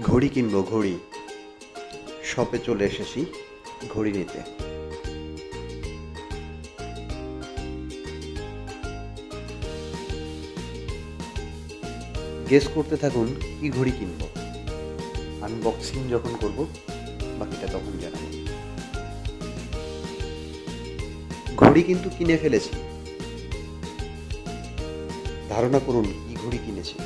ঘড়ি কিনবো, ঘড়ি। শপে চলে এসেছি ঘড়ি নিতে। গেস করতে থাকুন কি ঘড়ি কিনবো। আনবক্সিং যখন করব বাকিটা তখন জানাবো। ঘড়ি কিন্তু কিনে ফেলেছি। ধারণা করুন কি ঘড়ি কিনেছি।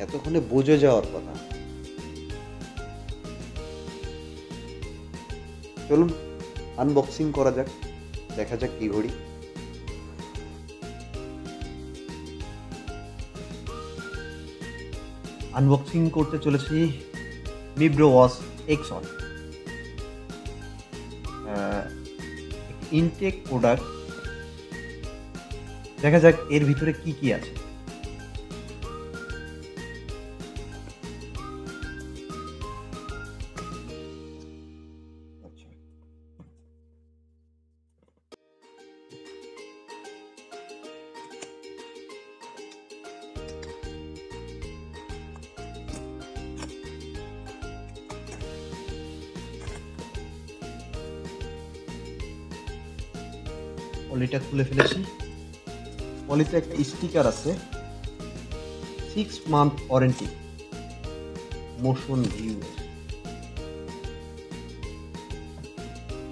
এতক্ষণে বুঝে যাওয়ার কথা। চলুন আনবক্সিং করা যাক, দেখা যাক কি ঘড়ি। আনবক্সিং করতে চলেছি মিব্রো ওয়াচ X1, ইনটেক প্রোডাক্ট। দেখা যাক এর ভিতরে কি কি আছে। পলিটা খুলে ফেলেছি। পলিতে একটা স্টিকার আছে, 6 মান্থ ওয়ারেন্টি, মোশন ভিউ।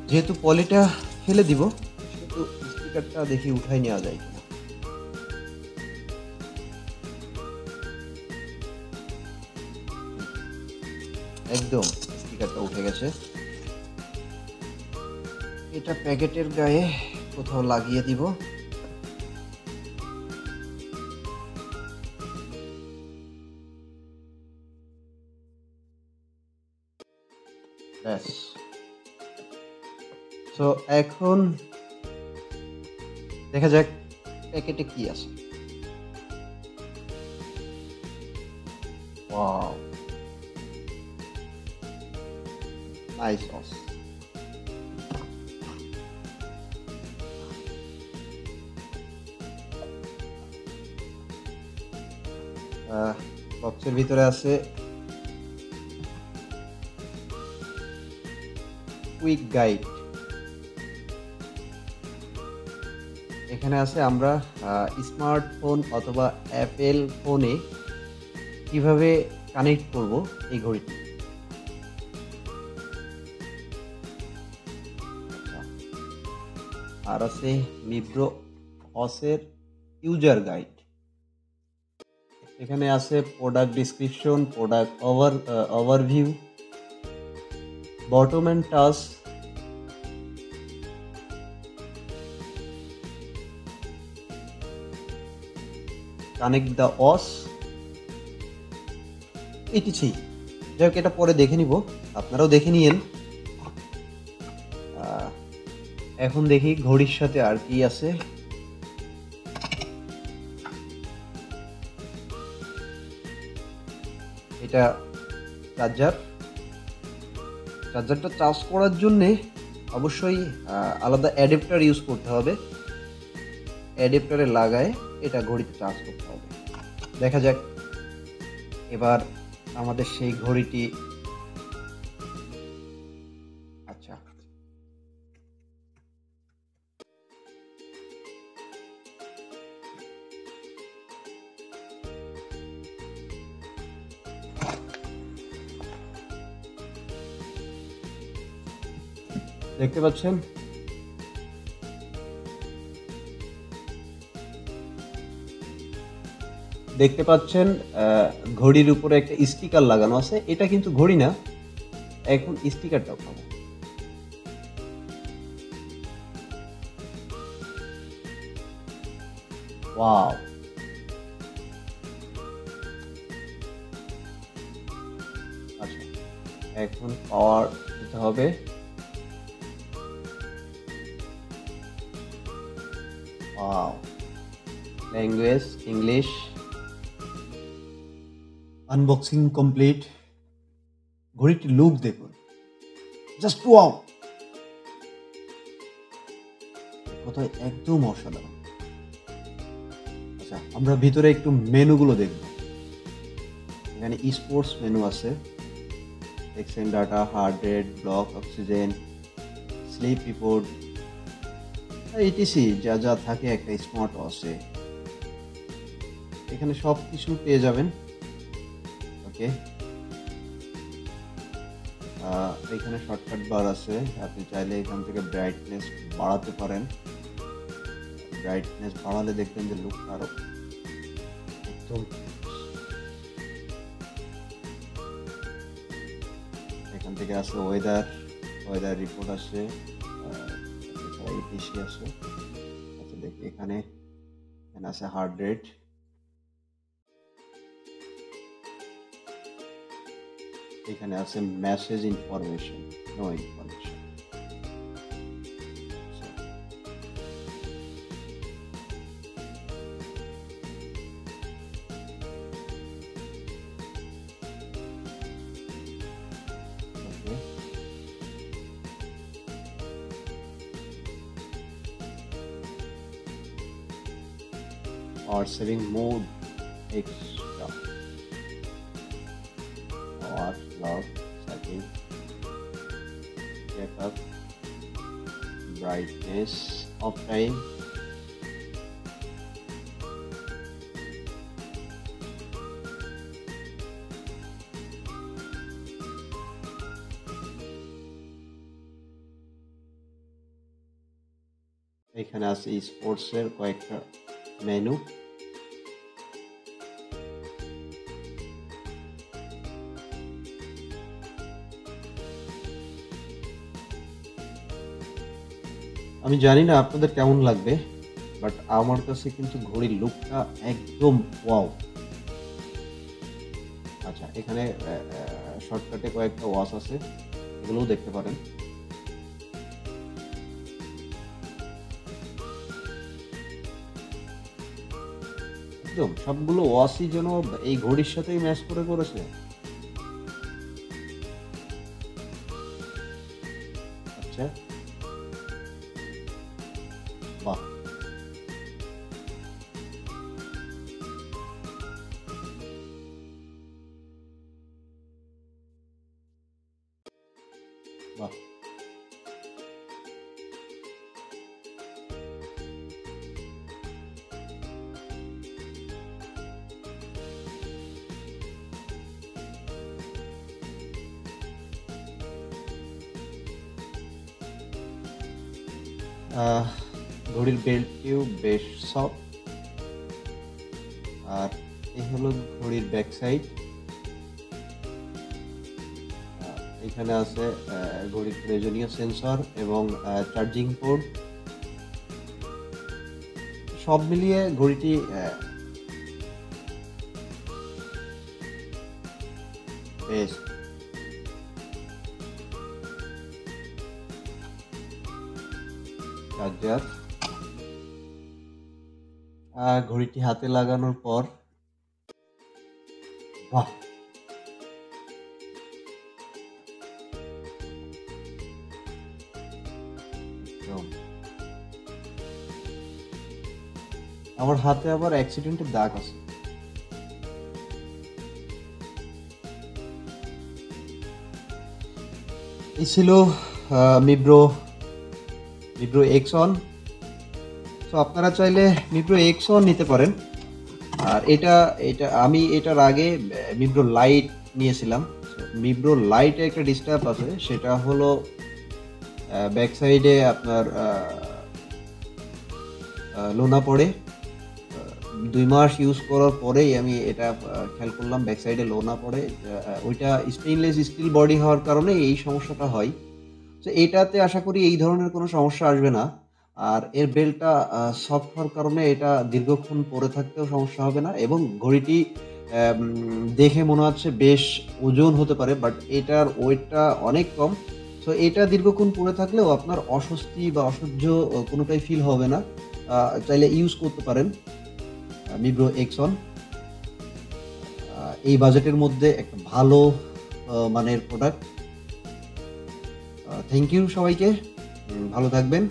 যেহেতু পলিটা ফেলে দিব সেহেতু স্টিকারটা দেখি উঠাই নেওয়া যায় কিনা। একদম স্টিকারটা উঠে গেছে। এটা প্যাকেটের গায়ে কোথাও লাগিয়ে দিব। ব্যাস। তো এখন দেখা যাক প্যাকেটে কি আছে। Wow, nice watch. বক্সের ভিতরে আছে কুইক গাইড। এখানে আছে আমরা স্মার্টফোন অথবা অ্যাপেল ফোনে কিভাবে কানেক্ট করব এই ঘড়িটি। আর আছে মিব্রো ওয়াচের ইউজার গাইড। এখানে আছে product description, product overview, button and touch, connect the watch, etc. যাই হোক, এটা পরে দেখে নিব, আপনারাও দেখে নিয়েন। এখন দেখি ঘড়ির সাথে আর কি আছে। এটা চার্জারটা চার্জ করার জন্য অবশ্যই আলাদা অ্যাডাপ্টার ইউজ করতে হবে। অ্যাডাপ্টারে লাগায় এটা ঘড়িতে চার্জ করতে হবে। দেখা যাক এবার আমাদের সেই ঘড়িটি। আচ্ছা, দেখতে পাচ্ছেন ঘড়ির উপরে একটা স্টিকার লাগানো আছে। এটা কিন্তু ঘড়ি না, এখন স্টিকারটা উঠাবো। ওয়াও, আচ্ছা এখন পাওয়ার দিতে হবে। Wow, language English. Unboxing complete. ঘড়িটির লুক দেখুন, জাস্ট ওয়াও, কোথায় একদম অসাধারণ। আচ্ছা আমরা ভিতরে একটু মেনুগুলো দেখব। এখানে স্পোর্টস মেনু আছে, exchange data, heart rate, blood, oxygen, sleep report, etc যা যা থাকে একটা স্মার্ট ওয়াচে। এখানে সব কিছু পেয়ে যাবেন। ওকে, এখানে শর্টকাট বার আছে, আপনি চাইলে এখান থেকে ব্রাইটনেস বাড়াতে পারেন। ব্রাইটনেস বাড়ালে দেখবেন যে লুকটা আরো একদম। এখান থেকে আছে ওয়েদার রিপোর্ট আছে, ইটিসি আছে। আচ্ছা দেখি এখানে আছে হার্ট রেট, এখানে আছে message information, no information. Or saving mode extra, watch log setting, check up, brightness of time, এখানে আছে স্পোর্টস এর কয়েকটা মেনু। আমি জানি না আপনাদের কেমন লাগবে, বাট আমার কাছে কিন্তু ঘড়ির লুকটা একদম ওয়াও। আচ্ছা এখানে শর্টকাটে কয়েকটা ওয়াচ আছে, এগুলোও দেখতে পারেন। একদম সবগুলো ওয়াচই যেন এই ঘড়ির সাথেই ম্যাচ করে করেছে। আচ্ছা বাহ, বাহ, ঘড়ির বেল্টটিও বেশ সফট। আর এই হলো ঘড়ির ব্যাক সাইড। এখানে আছে ঘড়ির প্রয়োজনীয় সেন্সর এবং চার্জিং পোর্ট। সব মিলিয়ে ঘড়িটি বেশ। চার্জার, ঘড়িটি হাতে লাগানোর পর বাহ, আমার হাতে আবার অ্যাক্সিডেন্টের দাগ আছে। এই ছিল মিব্রো X1। তো আপনারা চাইলে মিব্রো X1 নিতে পারেন। আর এটা আমি এটার আগে মিব্রো লাইট নিয়েছিলাম। মিব্রো লাইটে একটা ডিস্টার্ব আছে, সেটা হলো ব্যাক সাইডে আপনার লোনা পড়ে, 2 মাস ইউজ করার পরেই আমি এটা খেয়াল করলাম ব্যাক সাইডে লো না পড়ে। ওইটা স্টেইনলেস স্টিল বডি হওয়ার কারণে এই সমস্যাটা হয়। তো এটাতে আশা করি এই ধরনের কোনো সমস্যা আসবে না। আর এর বেল্টটা সফট হওয়ার কারণে এটা দীর্ঘক্ষণ পরে থাকতেও সমস্যা হবে না এবং ঘড়িটি দেখে মনে হচ্ছে বেশ ওজন হতে পারে, বাট এটার ওয়েটটা অনেক কম। সো এটা দীর্ঘক্ষণ পরে থাকলেও আপনার অস্বস্তি বা অসহ্য কোনোটাই ফিল হবে না। চাইলে ইউজ করতে পারেন Mibro X1। এই বাজেটের মধ্যে একটা ভালো মানের প্রোডাক্ট। থ্যাংক ইউ সবাইকে। ভালো থাকবেন।